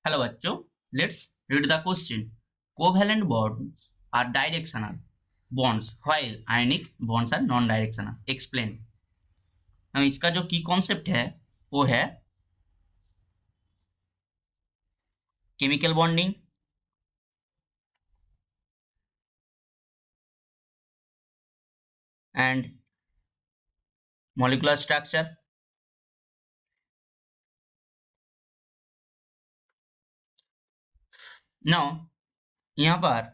Hello बच्चों, let's read the question. Covalent bonds are directional bonds while ionic bonds are non directional. Explain. इसका जो की concept है वो है chemical bonding, and molecular structure. Now यहाँ पर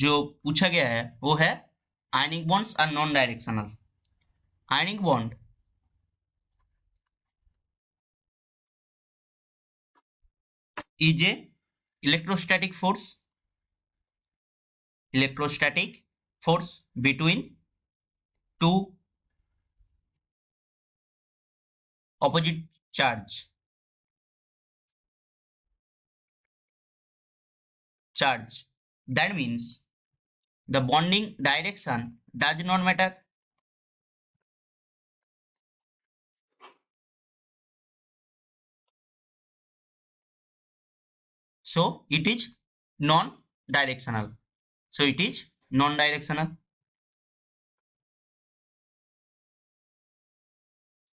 जो पूछा गया है वो है ionic bonds are non directional. Ionic bond is a electrostatic force between two opposite charge. That means the bonding direction does not matter. So it is non-directional.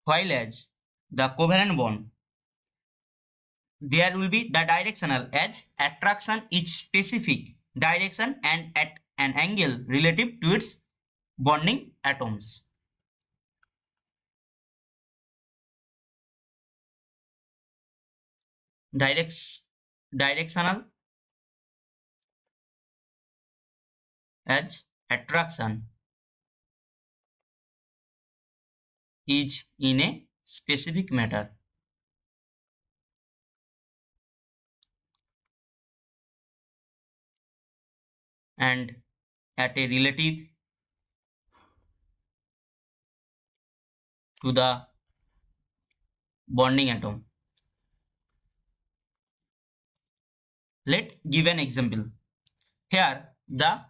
While as the covalent bond, there will be the directional, as attraction is specific direction and at an angle relative to its bonding atoms. Directional as attraction is in a specific matter. And at a relative to the bonding atom. Let's give an example. Here the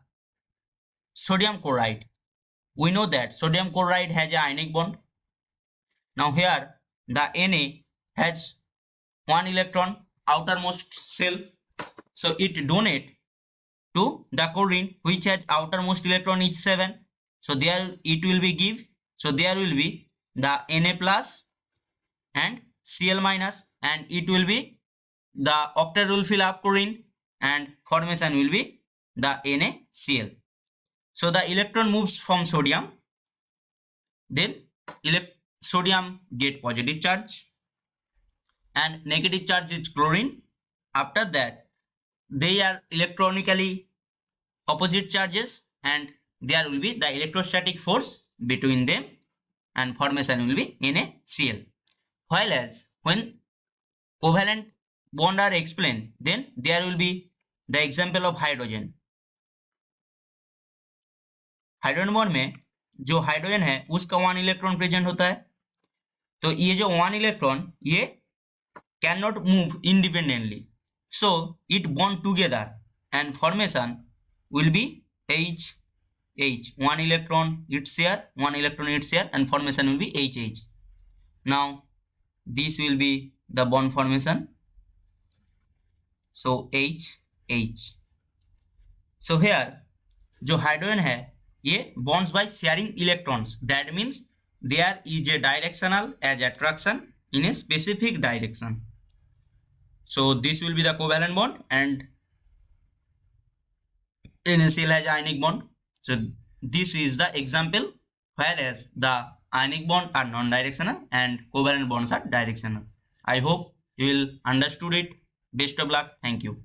sodium chloride. We know that sodium chloride has an ionic bond. Now here the Na has 1 electron outermost shell, so it donate to the chlorine which has outermost electron is 7. So there it will be give. So there will be the Na plus and Cl minus, and it will be the octet will fill up chlorine and formation will be the NaCl. So the electron moves from sodium, then sodium get positive charge and negative charge is chlorine. After that they are electronically opposite charges and there will be the electrostatic force between them and formation will be NaCl. While as when covalent bond are explained, then there will be the example of hydrogen. Hydrogen bond में जो hydrogen है उसका 1 electron present होता है, तो ये जो 1 electron ये can not move independently, so it bond together and formation will be H. 1 electron its share and formation will be H. Now this will be the bond formation, so H. So here जो hydrogen है ये bonds by sharing electrons, that means there is a directional as attraction in a specific direction. So this will be the covalent bond and NaCl has ionic bond. So this is the example whereas the ionic bond are non-directional and covalent bonds are directional. I hope you will understood it. Best of luck. Thank you.